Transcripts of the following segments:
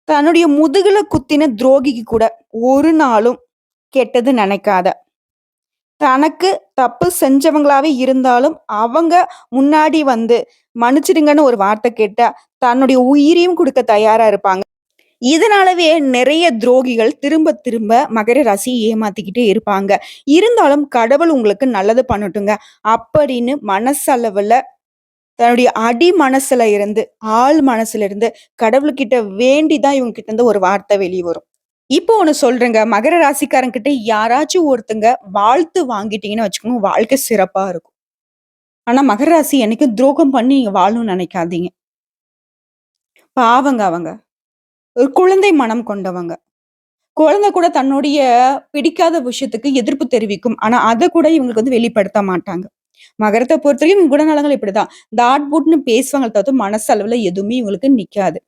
தன்னுடைய முதுகுல குத்தின துரோகிக்கு கூட ஒரு நாளும் கெட்டது நினைக்காத. தனக்கு தப்பு செஞ்சவங்களாவே இருந்தாலும், அவங்க முன்னாடி வந்து மன்னிச்சிடுங்கன்னு ஒரு வார்த்தை கேட்டா, தன்னுடைய உயிரையும் குடுக்க தயாரா இருப்பாங்க. இதனாலவே நெறைய துரோகிகள் திரும்ப திரும்ப மகர ராசிய ஏமாத்திக்கிட்டே இருப்பாங்க. இருந்தாலும் கடவுள் உங்களுக்கு நல்லது பண்ணட்டுங்க அப்படின்னு மனசளவுல தன்னுடைய அடி மனசுல இருந்து, ஆழ் மனசுல இருந்து கடவுள்கிட்ட வேண்டி தான் இவங்க கிட்ட இருந்து ஒரு வார்த்தை வெளிய வரும். இப்போ ஒண்ணு சொல்றேங்க. மகர ராசிக்காரங்க கிட்ட யாராச்சும் ஒருத்தங்க வாழ்த்து வாங்கிட்டீங்கன்னு வச்சுக்கோங்க, வாழ்க்கை சிறப்பா இருக்கும். ஆனா மகர ராசி என்னைக்கும் துரோகம் பண்ணி நீங்க வாழணும்னு நினைக்காதீங்க. பாவங்க அவங்க. ஒரு குழந்தை மனம் கொண்டவங்க. குழந்தை கூட தன்னுடைய பிடிக்காத விஷயத்துக்கு எதிர்ப்பு தெரிவிக்கும். ஆனா அத கூட இவங்களுக்கு வந்து வெளிப்படுத்த மாட்டாங்க. மகரத்த பொறுத்தவரைக்கும் இவங்க குணநலங்கள் இப்படிதான். தாட் பூட்ன்னு பேசுவாங்களே தவிர்த்து மனசளவுல எதுவுமே இவங்களுக்கு நிக்காது.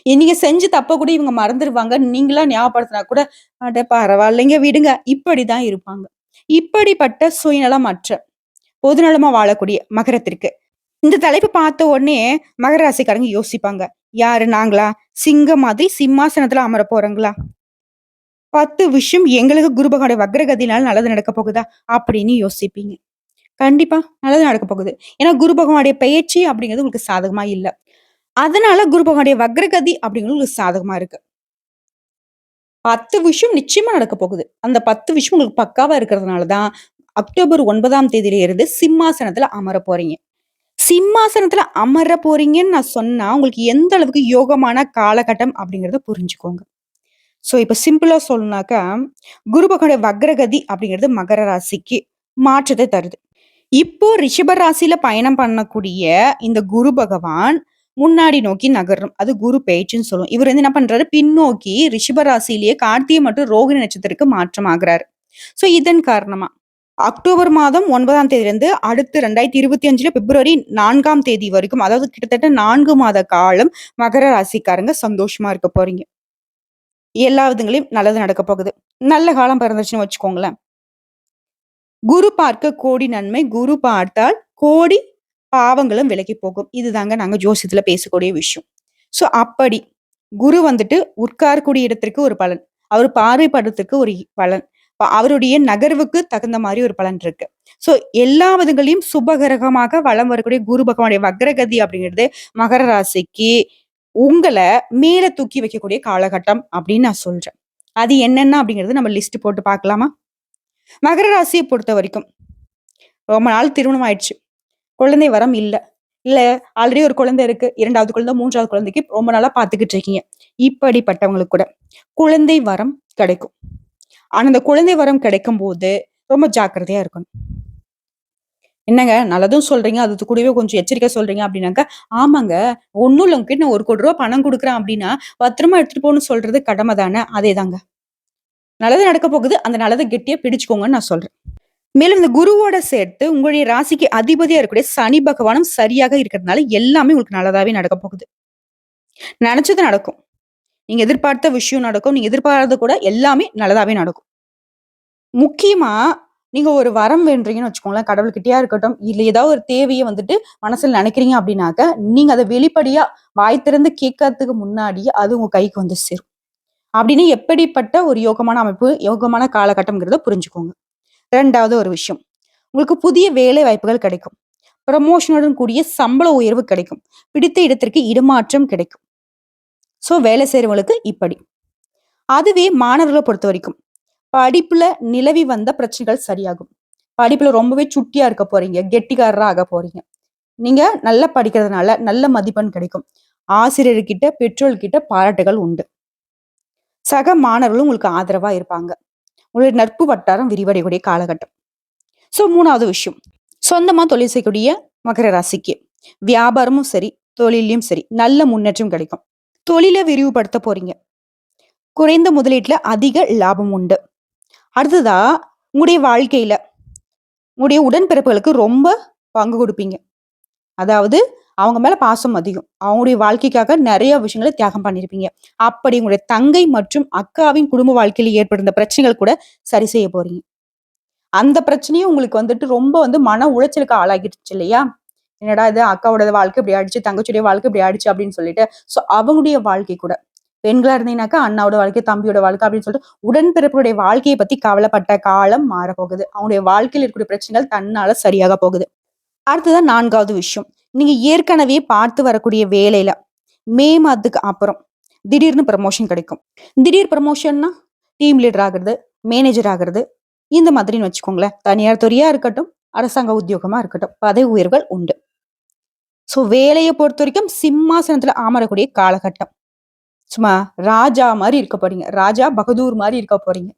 நீங்க செஞ்ச தப்ப கூட இவங்க மறந்துருவாங்க. நீங்களா ஞாபகப்படுத்தினா கூட, "அட பரவாயில்லைங்க விடுங்க." இப்படிதான் இருப்பாங்க. இப்படிப்பட்ட சுயநலமற்ற, பொதுநலமா வாழக்கூடிய மகரத்திற்கு, இந்த தலைப்பு பார்த்த உடனே மகர ராசிக்காரங்க யோசிப்பாங்க. யாரு நாங்களா? சிங்கம் மாதிரி சிம்மாசனத்துல அமர போறோங்களா? 10 விஷயம் எங்களுக்கு குரு பகவானுடைய வக்ரகதியினால நல்லது நடக்க போகுதா? அப்படின்னு யோசிப்பீங்க. கண்டிப்பா நல்லது நடக்க போகுது. ஏன்னா குரு பகவானுடைய பெயர்ச்சி அப்படிங்கிறது உங்களுக்கு சாதகமா இல்ல. அதனால குரு பகவானுடைய வக்ரகதி அப்படிங்கிறது உங்களுக்கு சாதகமா இருக்கு. 10 விஷயம் நிச்சயமா நடக்க போகுது. அந்த 10 விஷயம் உங்களுக்கு பக்காவா இருக்கிறதுனால தான், அக்டோபர் 9ஆம் தேதியில இருந்து சிம்மாசனத்துல அமர போறீங்க. சிம்மாசனத்துல அமர போறீங்கன்னு நான் சொன்னா, உங்களுக்கு எந்த அளவுக்கு யோகமான காலகட்டம் அப்படிங்கிறத புரிஞ்சுக்கோங்க. இப்ப சிம்பிளா சொல்லணும்னாக்கா, குரு பகவானுடைய வக்ரகதி அப்படிங்கிறது மகர ராசிக்கு மாற்றத்தை தருது. இப்போ ரிஷப ராசியில பயணம் பண்ணக்கூடிய இந்த குரு பகவான் முன்னாடி நோக்கி நகரும். அது குரு பெயர்ச்சின்னு சொல்லுவோம். இவர் வந்து என்ன பண்றாரு? பின்னோக்கி ரிஷப ராசியிலேயே கார்த்திகை மற்றும் ரோகிணி நட்சத்திரத்துக்கு மாற்றமாகுறாரு. இதன் காரணமா அக்டோபர் மாதம் 9ஆம் தேதியிலிருந்து அடுத்து 2025ல பிப்ரவரி 4ஆம் தேதி வரைக்கும், அதாவது கிட்டத்தட்ட 4 மாத காலம் மகர ராசிக்காரங்க சந்தோஷமா இருக்க போறீங்க. எல்லா விதங்களையும் நல்லது நடக்க போகுது. நல்ல காலம் பிறந்துச்சுன்னு வச்சுக்கோங்களேன். குரு பார்க்க கோடி நன்மை, குரு பார்த்தால் கோடி பாவங்களும் விலகி போகும். இதுதாங்க நாங்க ஜோசியத்துல பேசக்கூடிய விஷயம். அப்படி குரு வந்துட்டு உட்காரக்கூடிய இடத்திற்கு ஒரு பலன். அவர் பார்வைப்படுறதுக்கு ஒரு பலன். அவருடைய நகர்வுக்கு தகுந்த மாரி ஒரு பலன் இருக்கு. ஸோ எல்லா விதங்களையும் சுபகிரகமாக வலம் வரக்கூடிய குரு பகவானுடைய வக்ரகதி அப்படிங்கிறது மகர ராசிக்கு உங்கள மேல தூக்கி வைக்கக்கூடிய காலகட்டம் அப்படின்னு நான் சொல்றேன். அது என்னென்ன அப்படிங்கிறது நம்ம லிஸ்ட் போட்டு பார்க்கலாமா? மகர ராசிய பொறுத்தவரைக்கும், ரொம்ப நாள் திருமணம் ஆயிடுச்சு. குழந்தை வரம் இல்ல. இல்ல ஆல்ரெடி ஒரு குழந்தை இருக்கு. 2வது குழந்தை, 3வது குழந்தைக்கு ரொம்ப நாளா பார்த்துக்கிட்டு இருக்கீங்க. இப்படிப்பட்டவங்களுக்கு கூட குழந்தை வரம் கிடைக்கும். ஆனா, அந்த குழந்தை வரம் கிடைக்கும்போது ரொம்ப ஜாக்கிரதையா இருக்கணும். என்னங்க நல்லதும் சொல்றீங்க, அது கூடவே கொஞ்சம் எச்சரிக்கையா சொல்றீங்க அப்படின்னாக்கா, ஆமாங்க. ஒண்ணும் இல்ல உங்ககிட்ட நான் ரூ. 1,00,00,000 பணம் குடுக்குறேன் அப்படின்னா, பத்திரமா எடுத்துட்டு போன்னு சொல்றது கடமை தானே! அதேதாங்க. நல்லது நடக்க போகுது. அந்த நல்லத கெட்டியா பிடிச்சுக்கோங்கன்னு நான் சொல்றேன். மேலும் இந்த குருவோட சேர்த்து உங்களுடைய ராசிக்கு அதிபதியா இருக்கக்கூடிய சனி பகவானும் சரியாக இருக்கிறதுனால எல்லாமே உங்களுக்கு நல்லதாவே நடக்க போகுது. நெனச்சது நடக்கும். நீங்க எதிர்பார்த்த விஷயம் நடக்கும். நீங்க எதிர்பாராதது கூட எல்லாமே நல்லதாவே நடக்கும். முக்கியமா நீங்க ஒரு வரம் வேண்டுறீங்கன்னு வச்சுக்கோங்களேன், கடவுள்கிட்டயா இருக்கட்டும், இல்ல ஏதாவது ஒரு தேவைய வந்துட்டு மனசுல நெனைக்கிறீங்க அப்படின்னாக்க, நீங்க அத வெளிப்படையா வாய் திறந்து கேட்கறதுக்கு முன்னாடியே அது உங்க கைக்கு வந்து சேரும். அப்படின்னு எப்படிப்பட்ட ஒரு யோகமான அமைப்பு, யோகமான காலகட்டம்ங்கிறத புரிஞ்சுக்கோங்க. 2வது ஒரு விஷயம். உங்களுக்கு புதிய வேலை வாய்ப்புகள் கிடைக்கும். ப்ரமோஷனுடன் கூடிய சம்பள உயர்வு கிடைக்கும். பிடித்த இடத்திற்கு இடமாற்றம் கிடைக்கும். வேலை செய்றவங்களுக்கு இப்படி. அதுவே மாணவர்கள பொறுத்தவரைக்கும், படிப்புல நிலவி வந்த பிரச்சனைகள் சரியாகும். படிப்புல ரொம்பவே சுட்டியா இருக்க போறீங்க. கெட்டிக்காரரா ஆக போறீங்க. நீங்க நல்லா படிக்கிறதுனால நல்ல மதிப்பெண் கிடைக்கும். ஆசிரியர்கிட்ட, பெற்றோர்கிட்ட பாராட்டுகள் உண்டு. சக மாணவர்களும் உங்களுக்கு ஆதரவா இருப்பாங்க. உங்களுடைய நட்பு வட்டாரம் விரிவடையக்கூடிய காலகட்டம். 3வது விஷயம். சொந்தமா தொழில் செய்யக்கூடிய மகர ராசிக்கு வியாபாரமும் சரி, தொழில்லயும் சரி நல்ல முன்னேற்றம் கிடைக்கும். தொழில விரிவுபடுத்த போறீங்க. குறைந்த முதலீட்டுல அதிக லாபம் உண்டு. அடுத்ததா உங்களுடைய வாழ்க்கையில உங்களுடைய உடன்பிறப்புகளுக்கு ரொம்ப பங்கு கொடுப்பீங்க. அதாவது அவங்க மேல பாசம் அதிகம். அவங்களுடைய வாழ்க்கைக்காக நிறைய விஷயங்கள தியாகம் பண்ணியிருப்பீங்க. அப்படி உங்களுடைய தங்கை மற்றும் அக்காவின் குடும்ப வாழ்க்கையில ஏற்படுத்த பிரச்சனைகள் கூட சரி செய்ய போறீங்க. அந்த பிரச்சனையும் உங்களுக்கு வந்துட்டு ரொம்ப வந்து மன உளைச்சலுக்கு ஆளாகிடுச்சு இல்லையா? என்னடா இது அக்காவோட வாழ்க்கை இப்படி ஆயிடுச்சு, தங்கச்சியுடைய வாழ்க்கை இப்படி ஆயிடுச்சு அப்படின்னு சொல்லிட்டு, அவங்களுடைய வாழ்க்கை கூட பெண்களா இருந்தீங்கன்னாக்கா அண்ணாவோட வாழ்க்கை, தம்பியோட வாழ்க்கை அப்படின்னு சொல்லிட்டு உடன்பிறப்புடைய வாழ்க்கைய பத்தி கவலைப்பட்ட காலம் மாறப்போகுது. அவங்களுடைய வாழ்க்கையில இருக்கக்கூடிய பிரச்சனைகள் தன்னால சரியாக போகுது. அடுத்ததான் 4வது விஷயம். நீங்க ஏற்கனவே பார்த்து வரக்கூடிய வேலையில மே மாதத்துக்கு அப்புறம் திடீர்னு ப்ரமோஷன் கிடைக்கும். திடீர் ப்ரமோஷன்னா டீம் லீடர் ஆகுறது, மேனேஜர் ஆகுறது இந்த மாதிரின்னு வச்சுக்கோங்களேன். தனியார் துறையா இருக்கட்டும், அரசாங்க உத்தியோகமா இருக்கட்டும், பதவி உயர்வுகள் உண்டு. ஸோ வேலைய பொறுத்தவரைக்கும் சிம்மாசனத்துல அமரக்கூடிய காலகட்டம். சும்மா ராஜா மாரி இருக்க போறீங்க. ராஜா பகதூர் மாரி இருக்க போறீங்க.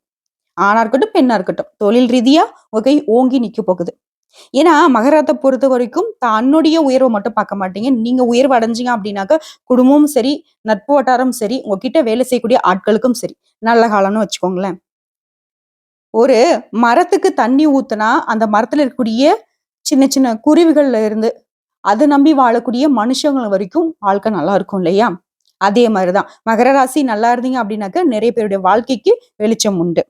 ஆணா இருக்கட்டும், பெண்ணா இருக்கட்டும். தொழில் ரீதியா உங்க கை ஓங்கி நிக்க போகுது. ஏன்னா, மகரத்த பொறுத்தவரைக்கும் தன்னுடைய உயர்வ மட்டும் பார்க்க மாட்டீங்க. நீங்க உயர்வு அடைஞ்சீங்க அப்டின்னாக்க, குடும்பமும் சரி, நட்பு வட்டாரமும் சரி, உங்ககிட்ட வேலை செய்யக்கூடிய ஆட்களுக்கும் சரி, நல்ல காலம்னு வச்சுக்கோங்களேன். ஒரு மரத்துக்கு தண்ணி ஊத்துனா, அந்த மரத்துல இருக்கக்கூடிய சின்ன சின்ன குருவிகள்ல இருந்து, அத நம்பி வாழக்கூடிய மனுஷங்க வரைக்கும் வாழ்க்கை நல்லா இருக்கும் இல்லையா? அதே மாரி தான். மகர ராசி நல்லா இருந்தீங்க அப்டின்னாக்க, நெறைய பேருடைய வாழ்க்கைக்கு வெளிச்சம் உண்டு.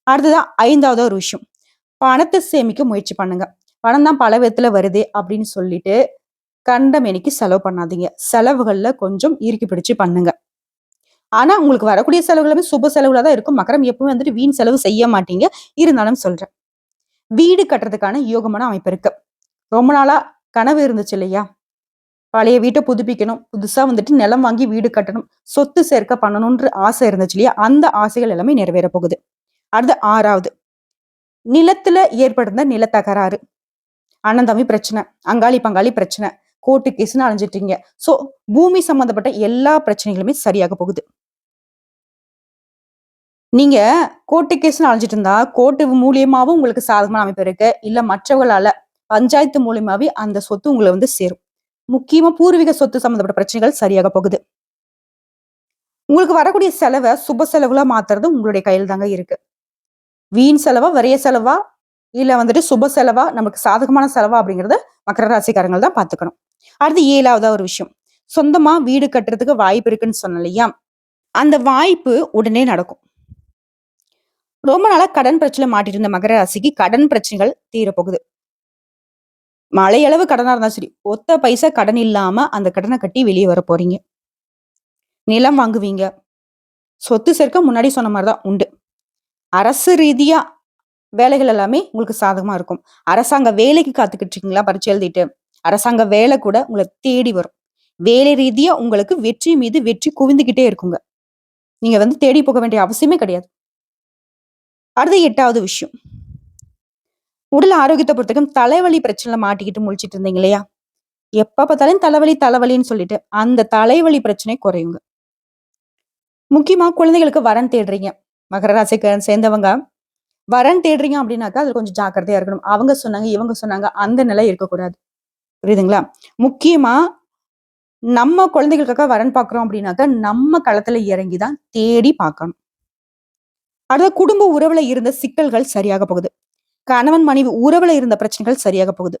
அடுத்ததா 5வது ஒரு விஷயம். பணத்த சேமிக்க முயற்சி பண்ணுங்க. பணம் தான் பல விதத்துல வருதே அப்படின்னு சொல்லிட்டு, கண்ட மேனிக்கு செலவு பண்ணாதீங்க. செலவுகள்ல கொஞ்சம் இறுக்கி பிடிச்சு பண்ணுங்க. ஆனா, உங்களுக்கு வரக்கூடிய செலவு எல்லாமே சுப செலவுல தான் இருக்கும். மகரம் எப்பவும் வந்துட்டு வீண் செலவு செய்ய மாட்டீங்க. இருந்தாலும் சொல்றேன். வீடு கட்டுறதுக்கான யோகமான அமைப்பு இருக்கு. ரொம்ப நாளா கனவு இருந்துச்சு இல்லையா? பழைய வீட்ட புதுப்பிக்கணும். புதுசா வந்துட்டு நிலம் வாங்கி வீடு கட்டணும். சொத்து சேர்க்க பண்ணணும்ன்ற ஆசை இருந்துச்சு இல்லையா? அந்த ஆசைகள் எல்லாமே நிறைவேற போகுது. அடுத்து 6வது. நிலத்துல ஏற்படுந்த நிலத்தகராறு. அண்ணன் தம்பி பிரச்சனை, அங்காளி பங்காளி பிரச்சனை, கோர்ட்டு கேஸ்ன்னு அலைஞ்சிட்டீங்க. சோ பூமி சம்பந்தப்பட்ட எல்லா பிரச்சனைகளுமே சரியாக போகுது. நீங்க கோர்ட்டு கேஸ்ன்னு அலைஞ்சிட்டு இருந்தா, கோர்ட்டு மூலியமாவும் உங்களுக்கு சாதகமான அமைப்பு இருக்கு. இல்ல மற்றவர்களால பஞ்சாயத்து மூலியமாவே அந்த சொத்து உங்கள வந்து சேரும். முக்கியமா பூர்வீக சொத்து சம்பந்தப்பட்ட பிரச்சனைகள் சரியாக போகுது. உங்களுக்கு வரக்கூடிய செலவ சுப செலவுகளா மாத்துறது உங்களுடைய கையில தாங்க இருக்கு. வீண் செலவா, விரைய செலவா, இல்ல வந்துட்டு சுப செலவா, நமக்கு சாதகமான செலவா அப்படிங்கிறத மகர ராசிக்காரங்கள் தான் பார்த்துக்கணும். அடுத்து 7வதா ஒரு விஷயம். சொந்தமா வீடு கட்டுறதுக்கு வாய்ப்பு இருக்குன்னு சொன்னேன் இல்லையா? அந்த வாய்ப்பு உடனே நடக்கும். ரொம்ப நாளா கடன் பிரச்சனையில மாட்டிட்டு இருந்த மகர ராசிக்கு கடன் பிரச்சனைகள் தீரப்போகுது. மலையளவு கடனா இருந்தாலும் சரி, ஒத்த பைசா கடன் இல்லாம அந்த கடன கட்டி வெளிய வர போறீங்க. நிலம் வாங்குவீங்க. சொத்து சேர்க்க முன்னாடி சொன்ன மாரி தான் உண்டு. அரசு ரீதியா வேலைகள் எல்லாமே உங்களுக்கு சாதகமா இருக்கும். அரசாங்க வேலைக்கு காத்துக்கிட்டு இருக்கீங்களா? பரீட்சை எழுதிட்டு. அரசாங்க வேலை கூட உங்கள தேடி வரும். வேலை ரீதியா உங்களுக்கு வெற்றி மீது வெற்றி குவிந்துகிட்டே இருக்குங்க. நீங்க வந்து தேடி போக வேண்டிய அவசியமே கிடையாது. அடுத்து 8வது விஷயம். உடல் ஆரோக்கியத்த பொறுத்தவரைக்கும் தலைவலி பிரச்சனையில மாட்டிக்கிட்டு முழிச்சிட்டு இருந்தீங்க இல்லையா? எப்ப பார்த்தாலும் தலைவலி, தலைவலின்னு சொல்லிட்டு, அந்த தலைவலி பிரச்சனை குறையுங்க. முக்கியமா குழந்தைகளுக்கு வரன் தேடுறீங்க. மகர ராசிக்கு சேர்ந்தவங்க வரன் தேடுறீங்க அப்படின்னாக்கா, அதுல கொஞ்சம் ஜாக்கிரதையா இருக்கணும். அவங்க சொன்னாங்க, இவங்க சொன்னாங்க, அந்த நிலை இருக்கக்கூடாது. புரியுதுங்களா? முக்கியமா நம்ம குழந்தைகளுக்காக வரன் பார்க்கிறோம் அப்படின்னாக்கா, நம்ம களத்துல இறங்கி தான் தேடி பார்க்கணும். அடுத்து குடும்ப உறவுல இருந்த சிக்கல்கள் சரியாக போகுது. கணவன் மனைவி உறவுல இருந்த பிரச்சனைகள் சரியாக போகுது.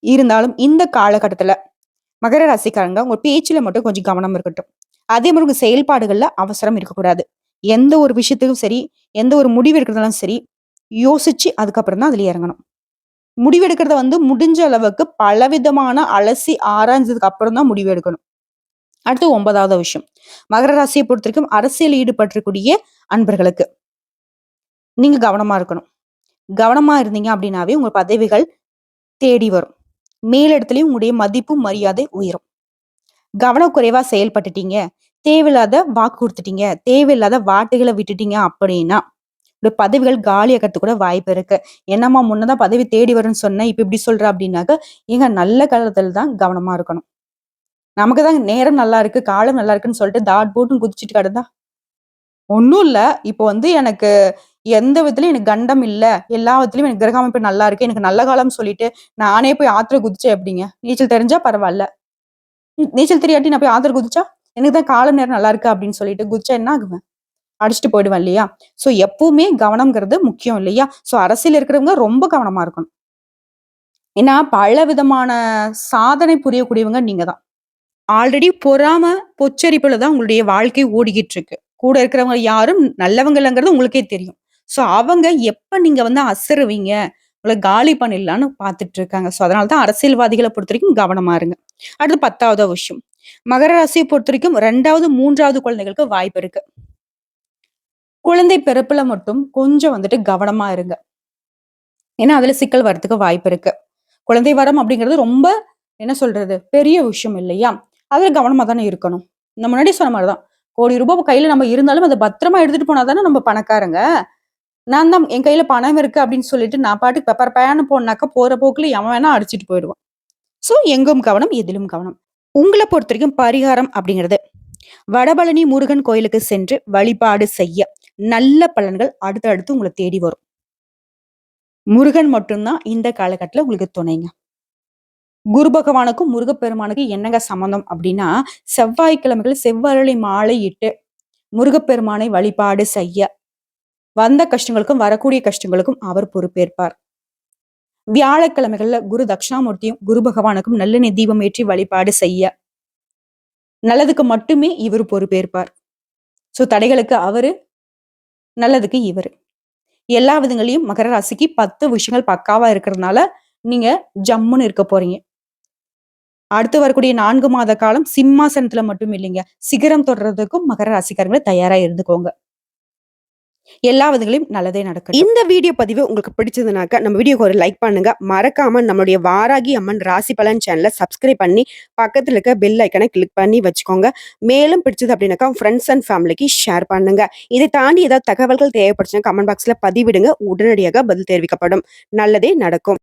இருந்தாலும் இந்த காலகட்டத்துல மகர ராசிக்காரங்க உங்க பேச்சுல மட்டும் கொஞ்சம் கவனம் இருக்கட்டும். அதே மாதிரி உங்க செயல்பாடுகள்ல அவசரம் இருக்கக்கூடாது. எந்த ஒரு விஷயத்துக்கும் சரி, எந்த ஒரு முடிவு எடுக்கிறதாலும் சரி, யோசிச்சு அதுக்கப்புறம் தான் அதுல இறங்கணும். முடிவு எடுக்கிறத வந்து முடிஞ்ச அளவுக்கு பலவிதமான அலசி ஆராய்ஞ்சதுக்கு அப்புறம் தான் முடிவு எடுக்கணும். அடுத்து 9வது விஷயம். மகர ராசியை பொறுத்தவரைக்கும் அரசியல் ஈடுபட்டிருக்கூடிய அன்பர்களுக்கு நீங்க கவனமா இருக்கணும். கவனமா இருந்தீங்க அப்படின்னாவே உங்க பதவிகள் தேடி வரும். மேலிடத்துலயும் உங்களுடைய மதிப்பு, மரியாதை உயரும். கவனக்குறைவா செயல்பட்டுட்டீங்க, தேவையில்லாத வாக்கு குடுத்துட்டீங்க, தேவையில்லாத வார்த்தைகள விட்டுட்டீங்க அப்படின்னா, இந்த பதவிகள் காலியாகறதுக்கு கூட வாய்ப்பு இருக்கு. என்னம்மா முன்னதான் பதவி தேடி வரும்ன்னு சொன்னேன். இப்ப இப்படி சொல்ற அப்படின்னாக்க, ஏங்க நல்ல காலத்துல தான் கவனமா இருக்கணும். நமக்கு தான் நேரம் நல்லா இருக்கு, காலம் நல்லா இருக்குன்னு சொல்லிட்டு தாட் போட்டுன்னு குதிச்சுட்டு கிடந்தா, ஒண்ணும் இல்ல. இப்போ வந்து எனக்கு எந்த விதத்துலயும் எனக்கு கண்டம் இல்ல. எல்லா விதத்துலயும் எனக்கு கிரக அமைப்பு நல்லா இருக்கு. எனக்கு நல்ல காலம்னு சொல்லிட்டு, நானே போய் ஆத்துல குதிச்சேன் எப்படிங்க? நீச்சல் தெரிஞ்சா பரவால்ல. நீச்சல் தெரியாட்டி நான் போய் ஆத்துல குதிச்சா, எனக்கு தான் கால நேரம் நல்லா இருக்கு அப்படின்னு சொல்லிட்டு குதிச்சா என்ன ஆகுவேன்? அடிச்சுட்டு போயிடுவேன் இல்லையா? சோ எப்பவுமே கவனம்ங்கிறது முக்கியம் இல்லையா? சோ அரசியல்ல இருக்கிறவங்க ரொம்ப கவனமா இருக்கணும். ஏன்னா பல விதமான சாதனை புரியக்கூடியவங்க நீங்க தான். ஆல்ரெடி பொறாம, பொச்சரிப்புல தான் உங்களுடைய வாழ்க்கை ஓடிக்கிட்டு இருக்கு. கூட இருக்கிறவங்க யாரும் நல்லவங்க இல்லங்கிறது உங்களுக்கே தெரியும். சோ அவங்க எப்ப நீங்க வந்து அசருவீங்க, உங்கள காலி பண்ணிடலான்னு பார்த்துட்டு இருக்காங்க. சோ அதனால தான் அரசியல்வாதிகள பொறுத்தவரைக்கும் கவனமா இருங்க. அடுத்து 10வது விஷயம். மகர ராசியை பொறுத்தவரைக்கும் 2வது, 3வது குழந்தைகளுக்கு வாய்ப்பு இருக்கு. குழந்தை பிறப்புல மட்டும் கொஞ்சம் வந்துட்டு கவனமா இருங்க. ஏன்னா, அதுல சிக்கல் வரதுக்கு வாய்ப்பு இருக்கு. குழந்தை வரம் அப்படிங்கிறது ரொம்ப என்ன சொல்றது? பெரிய விஷயம் இல்லையா? அதுல கவனமா தானே இருக்கணும். நான் முன்னாடி சொன்ன மாரி தான். கோடி ரூபாய் கையில நம்ம இருந்தாலும் அத பத்திரமா எடுத்துட்டு போனா தானே நம்ம பணக்காரங்க. நான் தான் என் கையில பணம் இருக்கு அப்படின்னு சொல்லிட்டு நான் பாட்டுக்கு பெப்பர் பேன்னு போனாக்கா போற போக்குல எவன் வேணா அடிச்சுட்டு போயிடுவான். ஸோ எங்கும் கவனம், எதிலும் கவனம். உங்கள பொறுத்தவரைக்கும் பரிகாரம் அப்படிங்கிறது, வடபழனி முருகன் கோயிலுக்கு சென்று வழிபாடு செய்ய நல்ல பலன்கள் அடுத்தடுத்து உங்கள தேடி வரும். முருகன் மட்டும் தான் இந்த காலகட்டத்துல உங்களுக்கு துணைங்க. குரு பகவானுக்கும் முருகப்பெருமானுக்கும் என்னங்க சம்மந்தம் அப்படின்னா, செவ்வாய்க்கிழமைகள் செவ்வரளி மாலை இட்டு முருகப்பெருமானை வழிபாடு செய்ய, வந்த கஷ்டங்களுக்கும் வரக்கூடிய கஷ்டங்களுக்கும் அவர் பொறுப்பேற்பார். வியாழக்கிழமைகள்ல குரு தட்சிணாமூர்த்தியும் குரு பகவானுக்கும் நல்லெண்ணெய் தீபம் ஏற்றி வழிபாடு செய்ய, நல்லதுக்கு மட்டுமே இவர் பொறுப்பேற்பார். சோ தடைகளுக்கு அவரு, நல்லதுக்கு இவரு. எல்லா விதங்களையும் மகர ராசிக்கு 10 விஷயங்கள் பக்காவா இருக்கிறதுனால நீங்க ஜம்முன்னு இருக்க போறீங்க. அடுத்து வரக்கூடிய 4 மாத காலம் சிம்மாசனத்துல மட்டும் இல்லைங்க, சிகரம் தொடர்றதுக்கும் மகர ராசிக்காரங்கள தயாரா இருந்துக்கோங்க. எல்லா விதங்களையும் நல்லதே நடக்கும். இந்த வீடியோ பதிவு உங்களுக்கு பிடிச்சதுனாக்க நம்ம வீடியோக்கு ஒரு லைக் பண்ணுங்க. மறக்காம நம்மளுடைய வாராகி அம்மன் ராசி பலன் சேனலை சப்ஸ்கிரைப் பண்ணி பக்கத்துல இருக்க பெல் ஐக்கனை கிளிக் பண்ணி வச்சுக்கோங்க. மேலும் பிடிச்சது அப்படின்னாக்கா ஃப்ரெண்ட்ஸ் அண்ட் ஃபேமிலிக்கு ஷேர் பண்ணுங்க. இதை தாண்டி ஏதாவது தகவல்கள் தேவைப்படுச்சுன்னா கமெண்ட் பாக்ஸ்ல பதிவிடுங்க. உடனடியாக பதில் தெரிவிக்கப்படும். நல்லதே நடக்கும்.